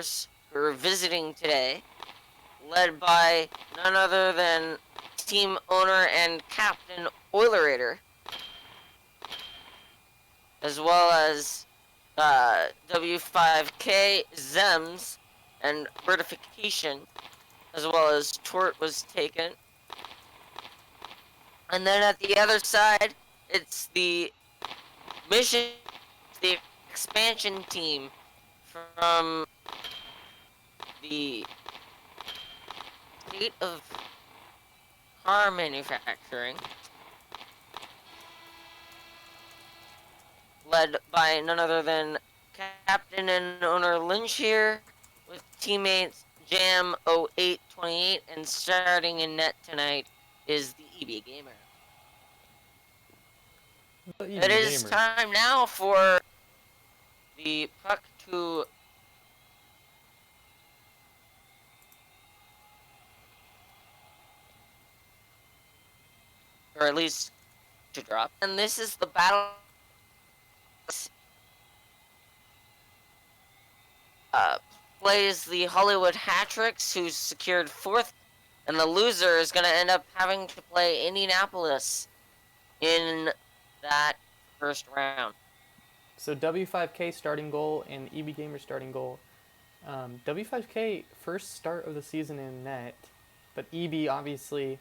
Oilers, who are visiting today, led by none other than team owner and captain Oilerator, as well as W5K, Zems, and Certification, as well as Tort was taken. And then at the other side, it's the Mission, the expansion team from the state of car manufacturing, led by none other than captain and owner Lynch here, with teammates Jam 0828, and starting in net tonight is the EB Gamer. It is time now for the puck to or at least to drop. And this is the battle plays the Hollywood Hat-Tricks, who secured 4th, and the loser is going to end up having to play Indianapolis in that first round. So W5K starting goal and EB Gamer starting goal. W5K first start of the season in net, but EB obviously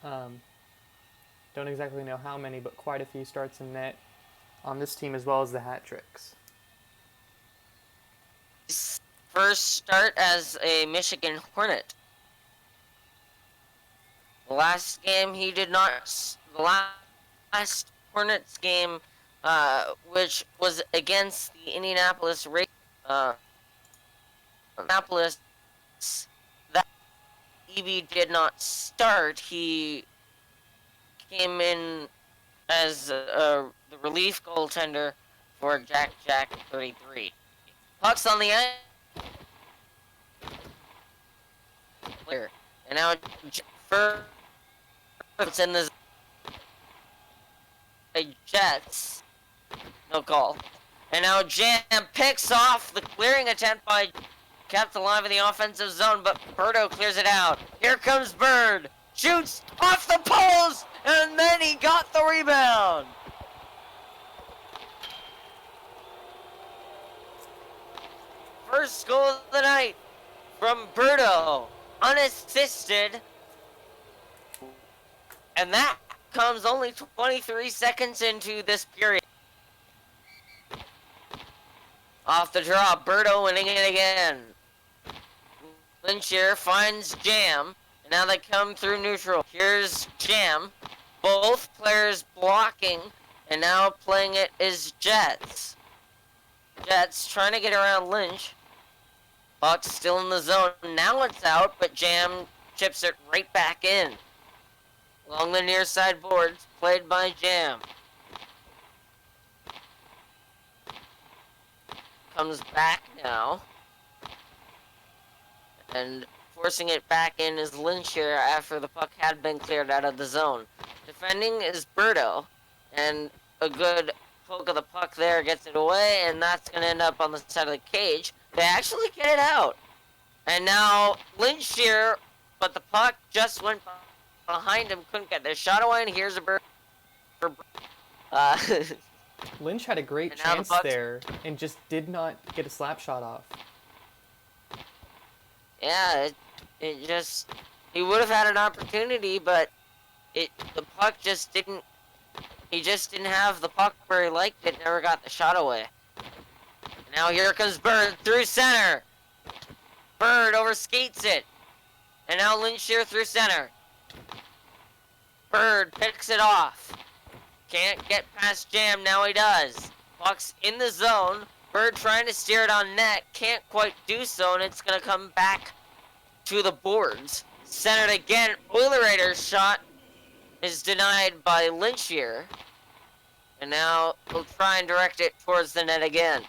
don't exactly know how many, but quite a few starts in net on this team, as well as the Hat-Tricks. First start as a Michigan Hornet. The last game he did not. The last Hornets game, which was against the Indianapolis Indianapolis, that EB did not start. He came in as the relief goaltender for Jack 33. Puck's on the end. And now it's in the Jets. No goal. And now Jam picks off the clearing attempt by kept alive in the offensive zone, but Birdo clears it out. Here comes Bird. Shoots off the poles, and then he got the rebound. First goal of the night from Birdo, unassisted. And that comes only 23 seconds into this period. Off the draw, Birdo winning it again. Lynchier finds Jam, and now they come through neutral. Here's Jam. Both players blocking, and now playing it is Jets. Jets trying to get around Lynch. Puck's still in the zone. Now it's out, but Jam chips it right back in. Along the near side boards, played by Jam. Comes back now. And forcing it back in is Lynch here after the puck had been cleared out of the zone. Defending is Birdo, and a good poke of the puck there gets it away, and that's going to end up on the side of the cage. They actually get it out. And now Lynch here, but the puck just went behind him, couldn't get their shot away, and here's a bird. Lynch had a great chance there and just did not get a slap shot off. Yeah, it just, he would have had an opportunity, but the puck just didn't, he just didn't have the puck where he liked it, never got the shot away. Now here comes Bird through center. Bird overskates it. And now Lynch here through center. Bird picks it off. Can't get past Jam, now he does. Puck's in the zone. Bird trying to steer it on net. Can't quite do so, and it's going to come back to the boards. Centered again. Oilerator's shot is denied by Lynch here. And now he'll try and direct it towards the net again.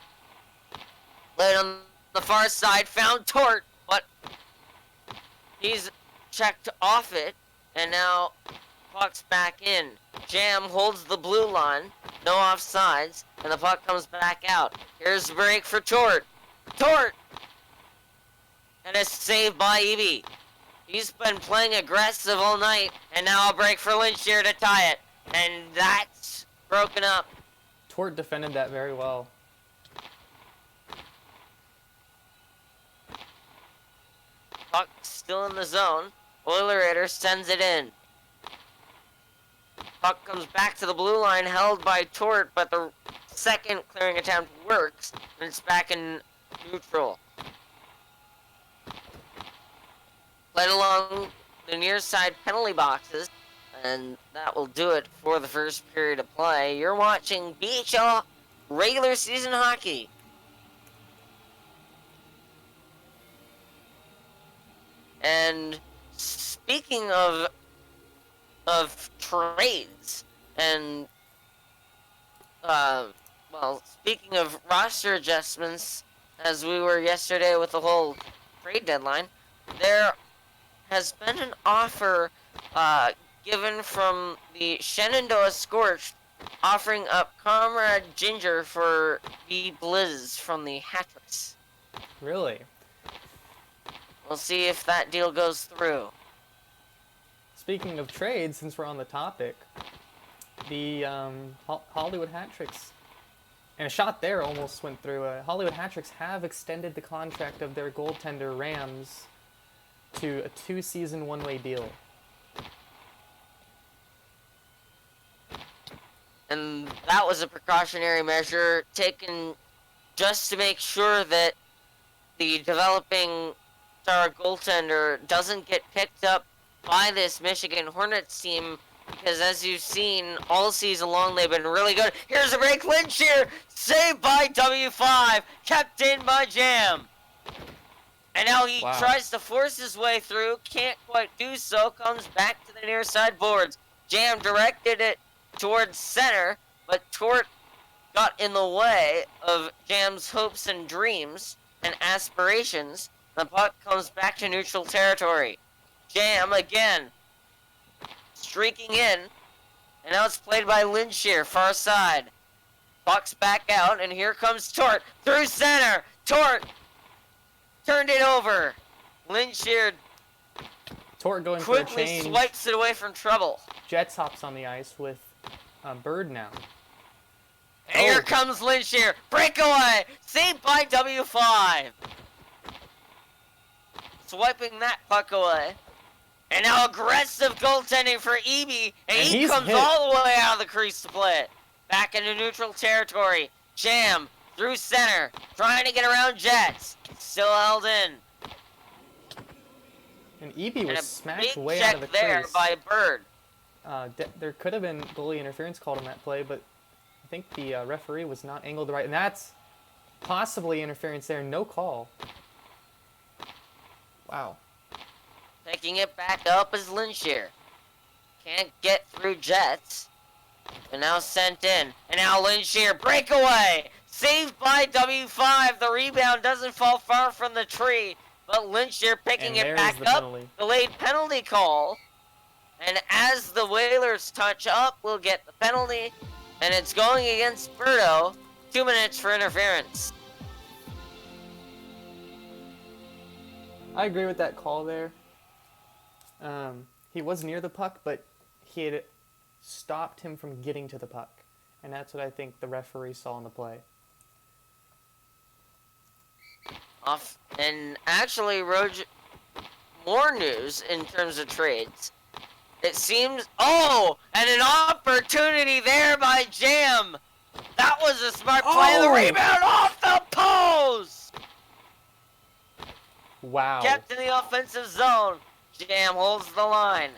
Laid on the far side, found Tort, but he's checked off it, and now puck's back in. Jam holds the blue line, no offsides, and the puck comes back out. Here's the break for Tort. Tort and a save by Eby. He's been playing aggressive all night, and now a break for Lynch here to tie it. And that's broken up. Tort defended that very well. Puck still in the zone. Oilerator sends it in. Puck comes back to the blue line, held by Tort, but the second clearing attempt works, and it's back in neutral. Played along the near side penalty boxes, and that will do it for the first period of play. You're watching BHL regular season hockey. And speaking of trades and speaking of roster adjustments, as we were yesterday with the whole trade deadline, there has been an offer given from the Shenandoah Scorched, offering up Comrade Ginger for the Blizz from the Hatricks. Really? We'll see if that deal goes through. Speaking of trades, since we're on the topic, the Hollywood Hat-Tricks, and a shot there almost went through. Hollywood Hat-Tricks have extended the contract of their goaltender Rams to a 2-season one-way deal. And that was a precautionary measure taken just to make sure that the developing star goaltender doesn't get picked up by this Michigan Hornets team, because as you've seen all season long, they've been really good. Here's a break, Lynch here, saved by W5, kept in by Jam. And now he tries to force his way through, can't quite do so, comes back to the near side boards. Jam directed it towards center, but Tort got in the way of Jam's hopes and dreams and aspirations. The puck comes back to neutral territory. Jam again, streaking in, and now it's played by Lynch here, far side. Puck's back out, and here comes Tort, through center. Tort turned it over. Lynch here Tort going for a change. quickly swipes it away from trouble. Jets hops on the ice with Bird now. And here comes Lynch here. Breakaway, saved by W5. Swiping that puck away. And now aggressive goaltending for Eby, and he comes all the way out of the crease to play it. Back into neutral territory. Jam through center, trying to get around Jets. Still held in. And Eby was smacked big way check out of the crease. there by Bird. There could have been goalie interference called on that play, but I think the referee was not angled right, and that's possibly interference there. No call. Wow. Taking it back up is Lynch here. Can't get through Jets. And now sent in. And now Lynch here. Breakaway. Saved by W5. The rebound doesn't fall far from the tree. But Lynch here picking it back up. Delayed penalty call. And as the Whalers touch up, we'll get the penalty. And it's going against Berto. 2 minutes for interference. I agree with that call there. He was near the puck, but he had stopped him from getting to the puck. And that's what I think the referee saw in the play. And actually, more news in terms of trades. It seems... Oh! And an opportunity there by Jam! That was a smart play. The rebound off the post! Wow. Kept in the offensive zone. Jam holds the line.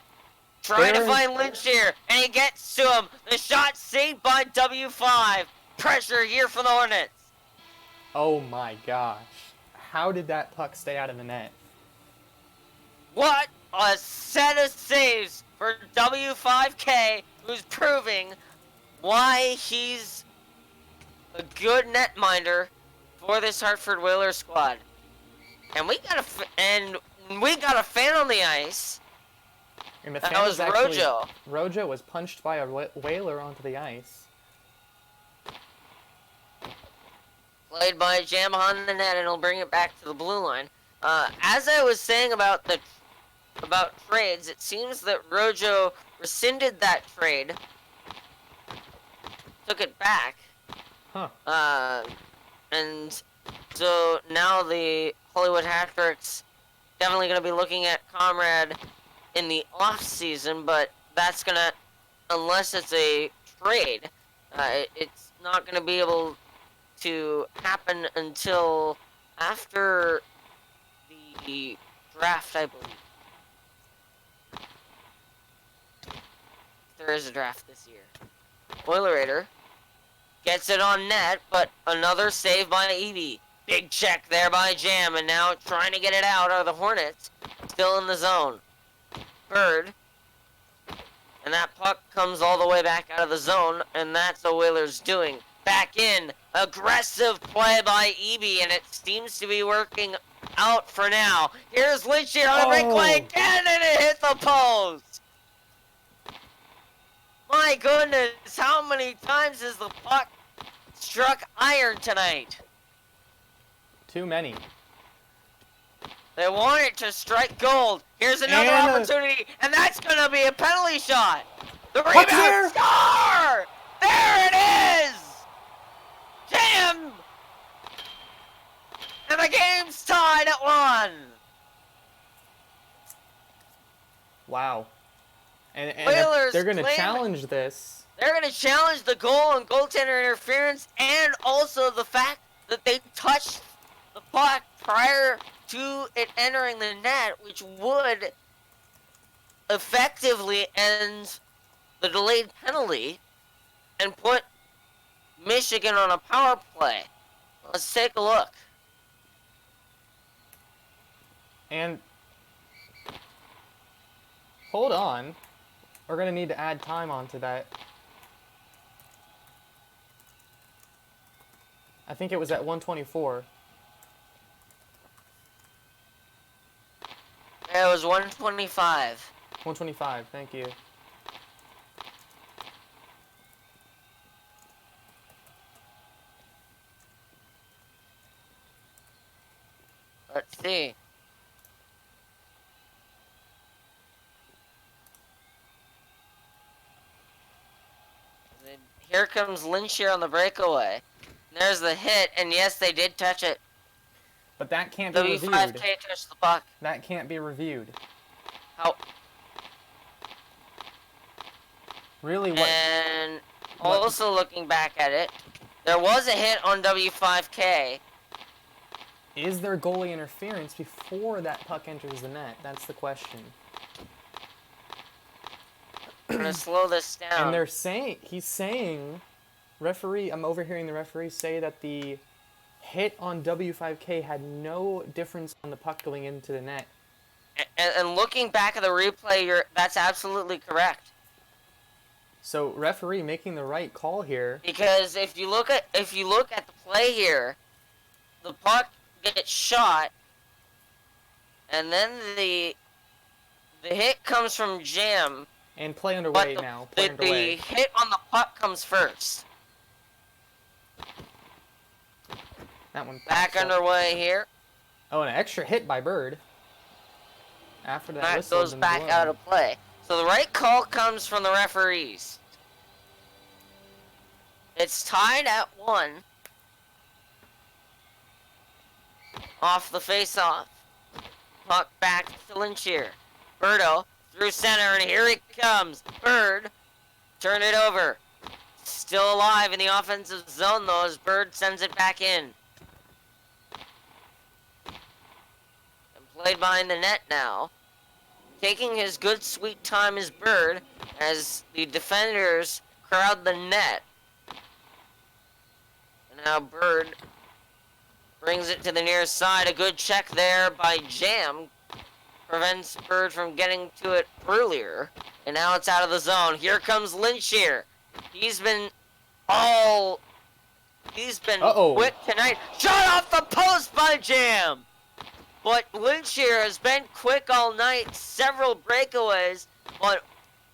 Trying to find Lynch here, and he gets to him. The shot saved by W5. Pressure here for the Hornets. Oh my gosh. How did that puck stay out of the net? What a set of saves for W5K, who's proving why he's a good netminder for this Hartford Whalers squad. And we got a fan on the ice. And the that fan was Rojo. Rojo was punched by a Whaler onto the ice. Played by Jam on the net, and he'll bring it back to the blue line. As I was saying about trades, it seems that Rojo rescinded that trade, took it back. Huh. And so now the Hollywood Hat-Tricks definitely going to be looking at Comrade in the off season, but that's gonna, unless it's a trade, it's not gonna be able to happen until after the draft, I believe. There is a draft this year. Oilerator gets it on net, but another save by Evie. Big check there by Jam, and now trying to get it out are the Hornets, still in the zone. Bird, and that puck comes all the way back out of the zone, and that's the Oilers doing. Back in, aggressive play by Eby, and it seems to be working out for now. Here's Lynch here on the breakaway again, and it hit the post. My goodness, how many times has the puck struck iron tonight? Too many. They want it to strike gold. Here's another opportunity, and that's going to be a penalty shot. The rebound score! There it is! Jam! And the game's tied at 1. Wow. And Oilers they're going to challenge this. They're going to challenge the goal and goaltender interference, and also the fact that they touched the puck prior to it entering the net, which would effectively end the delayed penalty and put Michigan on a power play. Let's take a look. And hold on. We're going to need to add time onto that. I think it was at 124. It was 125. 125, thank you. Let's see. Here comes Lynch here on the breakaway. There's the hit, and yes, they did touch it. But that can't be reviewed. W5K touched the puck. That can't be reviewed. How? Really, what? And also looking back at it, there was a hit on W5K. Is there goalie interference before that puck enters the net? That's the question. I'm gonna slow this down. And they're saying, he's saying, referee, I'm overhearing the referee say that the hit on W5K had no difference on the puck going into the net. And looking back at the replay, that's absolutely correct. So referee making the right call here. Because if you look at the play here, the puck gets shot, and then the hit comes from Jam. And play underway now. Play underway. The hit on the puck comes first. That one back underway here. Oh, an extra hit by Bird. After that goes back out of play. So the right call comes from the referees. It's tied at 1. Off the face-off. Puck back to Lynchier. Birdo through center, and here he comes. Bird, turn it over. Still alive in the offensive zone, though, as Bird sends it back in. And played behind the net now. Taking his good, sweet time is Bird, as the defenders crowd the net. And now Bird brings it to the near side. A good check there by Jam. Prevents Bird from getting to it earlier. And now it's out of the zone. Here comes Lynchier. He's been quick tonight. Shot off the post by Jam! But Lynchier has been quick all night. Several breakaways. But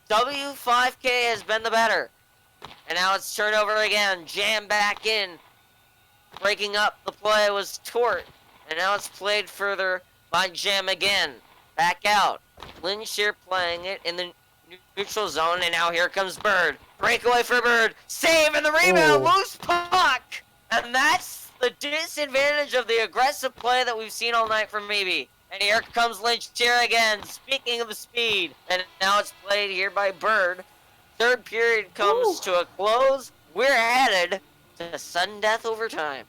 W5K has been the better. And now it's turnover again. Jam back in. Breaking up the play was Tort. And now it's played further by Jam again. Back out. Linshear playing it in the neutral zone, and now here comes Bird. Breakaway for Bird. Save and the rebound. Ooh. Loose puck. And that's the disadvantage of the aggressive play that we've seen all night from Maybe. And here comes Linshear again. Speaking of speed. And now it's played here by Bird. Third period comes to a close. We're headed to sudden death overtime.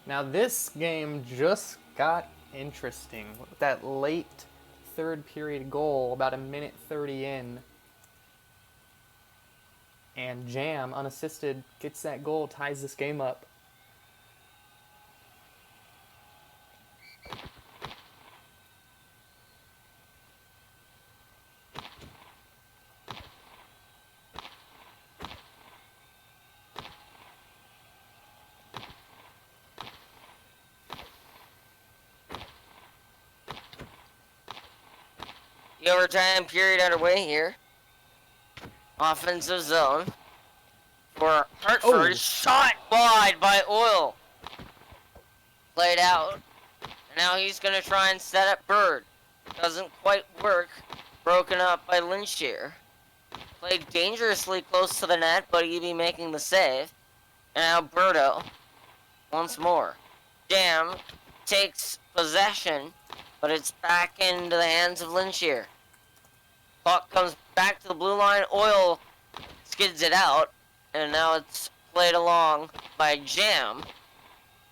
Now this game just got interesting. That late third period goal, about a minute 30 in. And Jam, unassisted, gets that goal, ties this game up. The overtime period underway here. Offensive zone for Hartford. Oh. Shot wide by Oil. Played out. And now he's going to try and set up Bird. Doesn't quite work. Broken up by Linshear. Played dangerously close to the net, but Eby making the save. And now Birdo once more. Jam takes possession, but it's back into the hands of Linshear. Puck comes back to the blue line. Oil skids it out, and now it's played along by Jam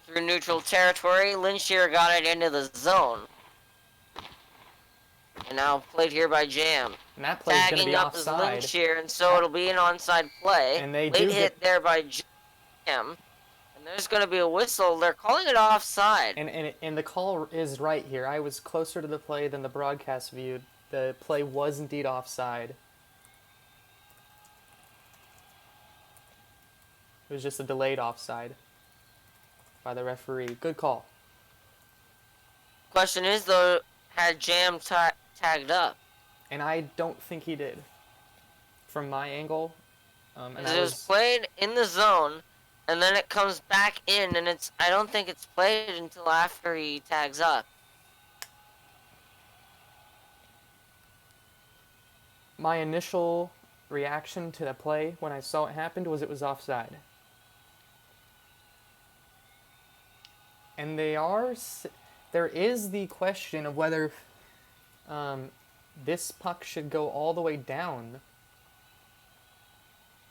through neutral territory. Linshear got it into the zone, and now played here by Jam. And that play's going to Tagging be up is offside. Linshear, and so it'll be an onside play. And they Late do hit there by Jam. And there's going to be a whistle. They're calling it offside. And the call is right here. I was closer to the play than the broadcast viewed. The play was indeed offside. It was just a delayed offside by the referee. Good call. Question is, though, had Jam tagged up? And I don't think he did. From my angle. And It was played in the zone, and then it comes back in, and I don't think it's played until after he tags up. My initial reaction to the play when I saw it happened was it was offside. And there is the question of whether this puck should go all the way down.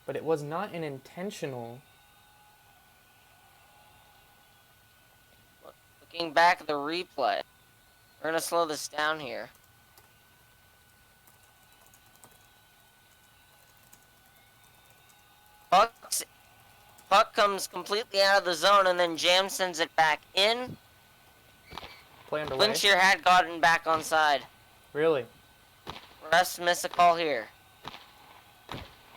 But it was not an intentional. Looking back at the replay, we're going to slow this down here. Puck comes completely out of the zone, and then Jam sends it back in. Play underway. Linshear had gotten back onside. Really? Refs miss a call here.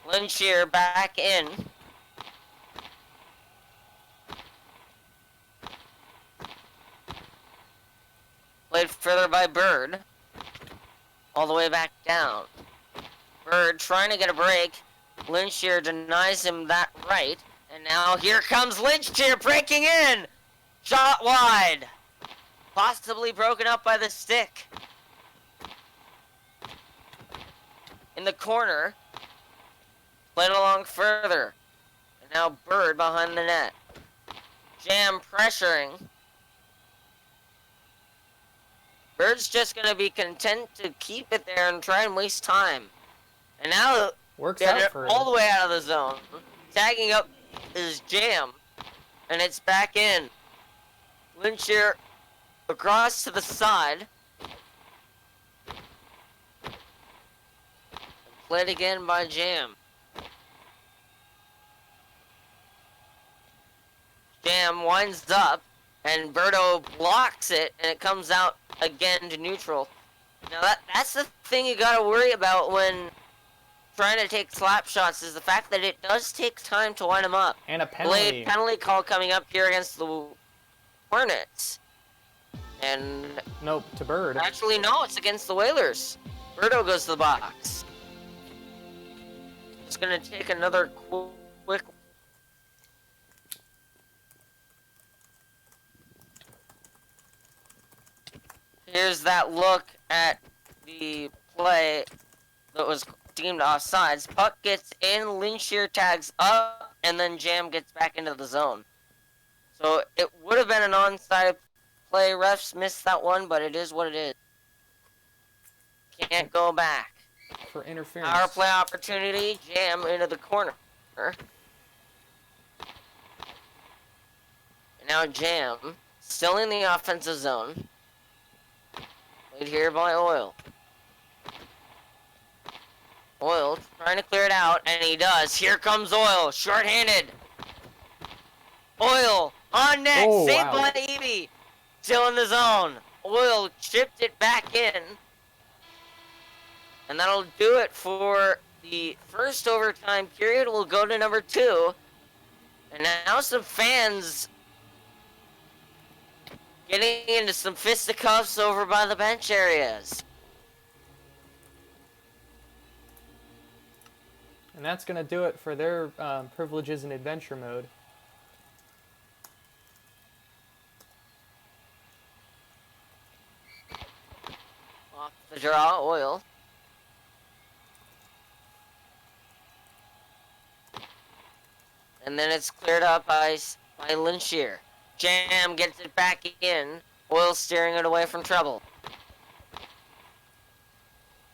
Linshear back in. Played further by Bird. All the way back down. Bird trying to get a break. Linshear denies him that right. And now here comes Linshear breaking in! Shot wide! Possibly broken up by the stick. In the corner. Played along further. And now Bird behind the net. Jam pressuring. Bird's just going to be content to keep it there and try and waste time. And now Works get out it for all him. the way out of the zone. Tagging up is Jam. And it's back in. Linshear across to the side. Played again by Jam. Jam winds up, and Berto blocks it, and it comes out again to neutral. Now that's the thing you gotta worry about when trying to take slap shots, is the fact that it does take time to wind them up. And a penalty. Blade penalty call coming up here against the Hornets. And Nope, to Bird. actually, no, it's against the Whalers. Berto goes to the box. It's gonna take another quick. Here's that look at the play that was deemed offsides. Puck gets in, Linshear tags up, and then Jam gets back into the zone. So it would have been an onside play. Refs missed that one, but it is what it is. Can't go back. For interference. Power play opportunity, Jam into the corner. And now Jam, still in the offensive zone. Played here by Oil. Oil trying to clear it out, and he does. Here comes Oil, short-handed. Oil on net, Oh, saved wow. by Evie. Still in the zone. Oil chipped it back in. And that'll do it for the first overtime period. We'll go to number 2. And now some fans getting into some fisticuffs over by the bench areas. And that's going to do it for their privileges in adventure mode. Off the draw, Oil. And then it's cleared up by Linshear. Jam gets it back in. Oil steering it away from trouble.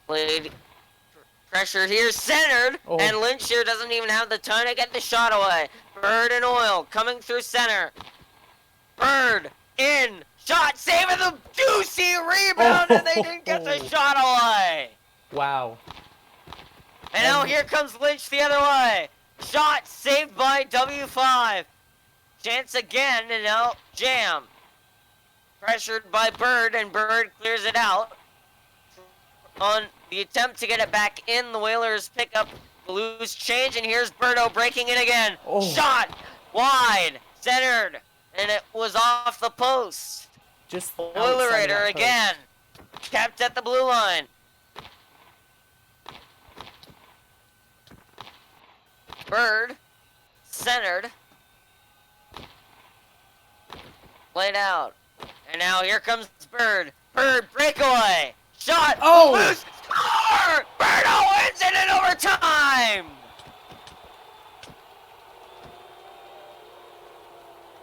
Played pressure here, centered, Oh. and Linshear doesn't even have the time to get the shot away. Bird and Oil coming through center. Bird in, shot, saving the juicy rebound, and they didn't get the shot away. Wow. And now here comes Lynch the other way. Shot saved by W5. Chance again, and now Jam. Pressured by Bird, and Bird clears it out. On the attempt to get it back in, the Whalers pick up the loose change, and here's Birdo breaking it again. Oh. Shot wide, centered, and it was off the post. Just outside Oilerator that post. again, kept at the blue line. Bird, centered, played out, and now here comes Bird. Bird breakaway, shot, Oh! loose, score! Birdo wins it in overtime.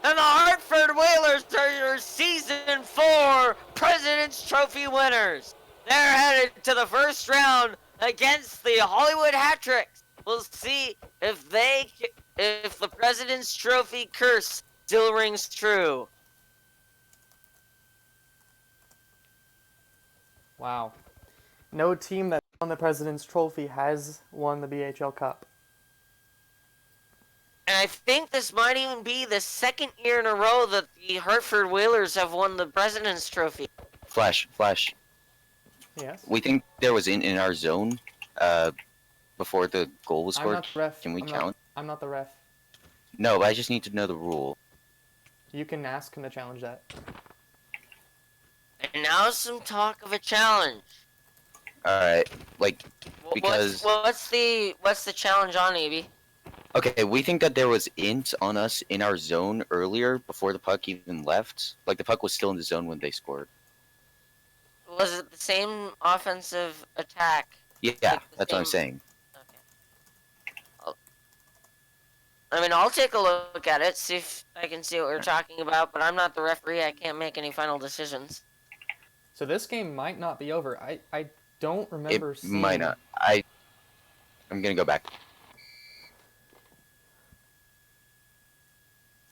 And the Hartford Whalers are your season 4 President's Trophy winners. They're headed to the first round against the Hollywood Hat-Tricks. We'll see if the President's Trophy curse still rings true. Wow. No team that won the President's Trophy has won the BHL Cup. And I think this might even be the second year in a row that the Hartford Whalers have won the President's Trophy. Flash. Yes? We think there was in our zone before the goal was I'm scored. not the ref. Can we I'm count? I'm not the ref. No, but I just need to know the rule. You can ask him to challenge that. And now some talk of a challenge. Alright, like, Wh- because... what's the challenge on, Evie? Okay, we think that there was int on us in our zone earlier before the puck even left. Like, the puck was still in the zone when they scored. Was it the same offensive attack? Yeah, Like the that's what I'm same- saying. I'll take a look at it, see if I can see what we're talking about, but I'm not the referee, I can't make any final decisions. So this game might not be over. I don't remember It seeing... might not. I'm gonna go back.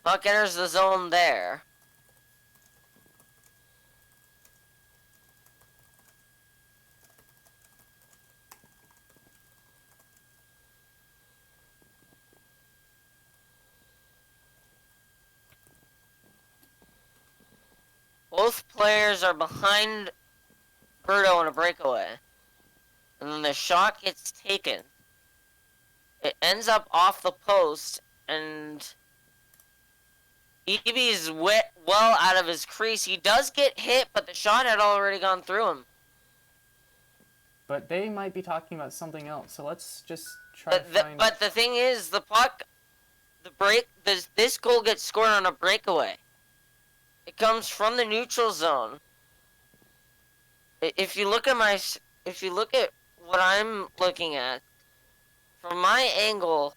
Puck enters the zone there. Both players are behind Birdo in a breakaway. And then the shot gets taken. It ends up off the post, and Eby's well out of his crease. He does get hit, but the shot had already gone through him. But they might be talking about something else, so let's just try to find... But the thing is, this goal gets scored on a breakaway. It comes from the neutral zone. if you look at what I'm looking at from my angle,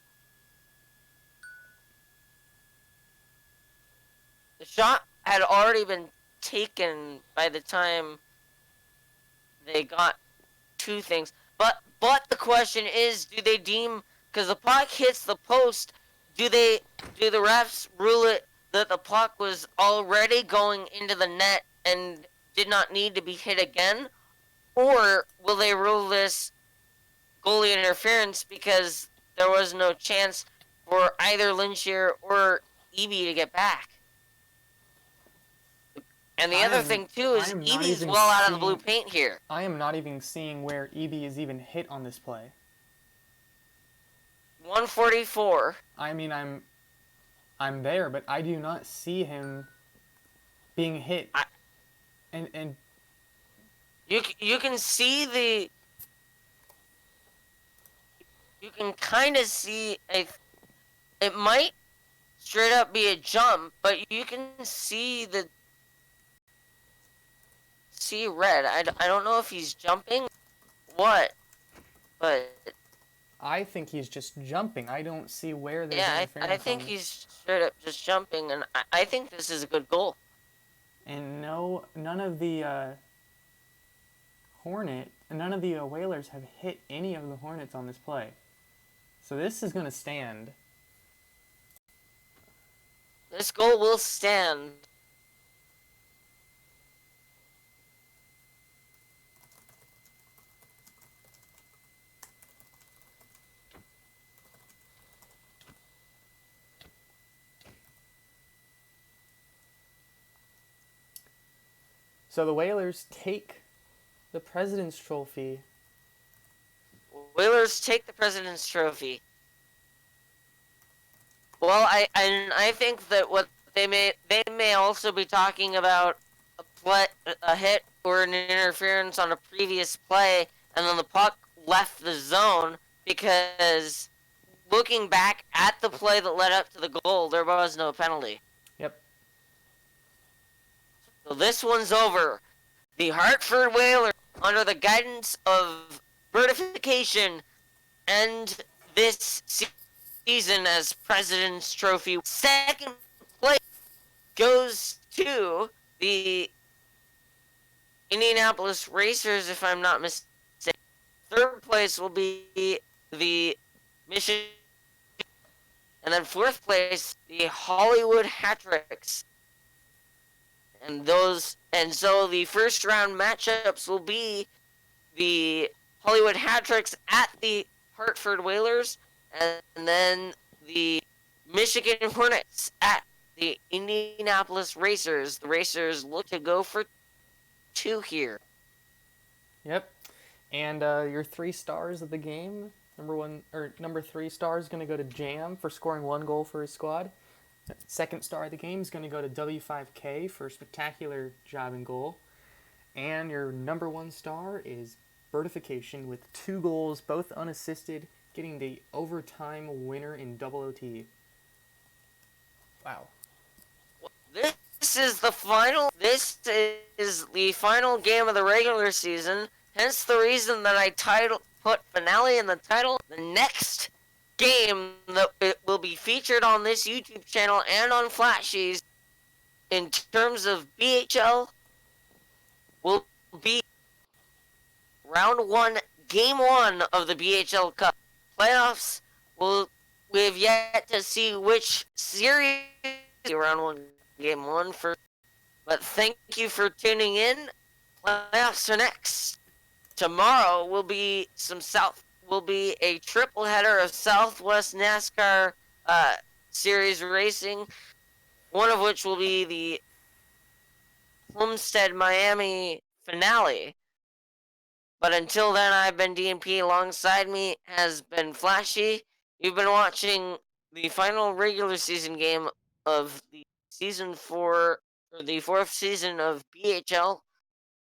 the shot had already been taken by the time they got two things. But the question is, do they deem, because the puck hits the post, do the refs rule it that the puck was already going into the net and did not need to be hit again, or will they rule this goalie interference because there was no chance for either Lynchier or Eby to get back? And the other thing too is Eby's well out of the blue paint here. I am not even seeing where Eby is even hit on this play. 144. I mean, I'm there, but I do not see him being hit. And you can see the. You can kind of see it might straight up be a jump, but you can see red. I don't know if he's jumping, what, but I think he's just jumping. I don't see where there's interference. I think he's straight up just jumping, and I think this is a good goal. And none of the none of the Whalers have hit any of the Hornets on this play. So this is going to stand. This goal will stand. So the Whalers take the President's Trophy. Whalers take the President's Trophy. Well, I think that what they may also be talking about a hit or an interference on a previous play, and then the puck left the zone, because looking back at the play that led up to the goal, there was no penalty. Yep. So this one's over. The Hartford Whalers, under the guidance of Birdification, end this season as President's Trophy. Second place goes to the Indianapolis Racers, if I'm not mistaken. Third place will be the Michigan, and then fourth place, the Hollywood Hat-Tricks. And so the first round matchups will be the Hollywood Hat-Tricks at the Hartford Whalers, and then the Michigan Hornets at the Indianapolis Racers. The Racers look to go for 2 here. Yep. And your 3 stars of the game, number 3 star is going to go to Jam for scoring 1 goal for his squad. Second star of the game is going to go to W5K for a spectacular job and goal. And your number 1 star is Birdification with 2 goals, both unassisted, getting the overtime winner in double OT. Wow. This is the final game of the regular season, hence the reason that I put finale in the title. The next game that it will be featured on this YouTube channel and on Flashees in terms of BHL will be round 1, game 1 of the BHL Cup. Playoffs, we have yet to see which series round 1, game 1 for. But thank you for tuning in. Playoffs are next. Tomorrow will be a triple header of Southwest NASCAR series racing, one of which will be the Homestead Miami finale. But until then, I've been DNP. Alongside me has been Flashee. You've been watching the final regular season game of the the 4th season of BHL.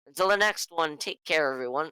Until the next one, take care, everyone.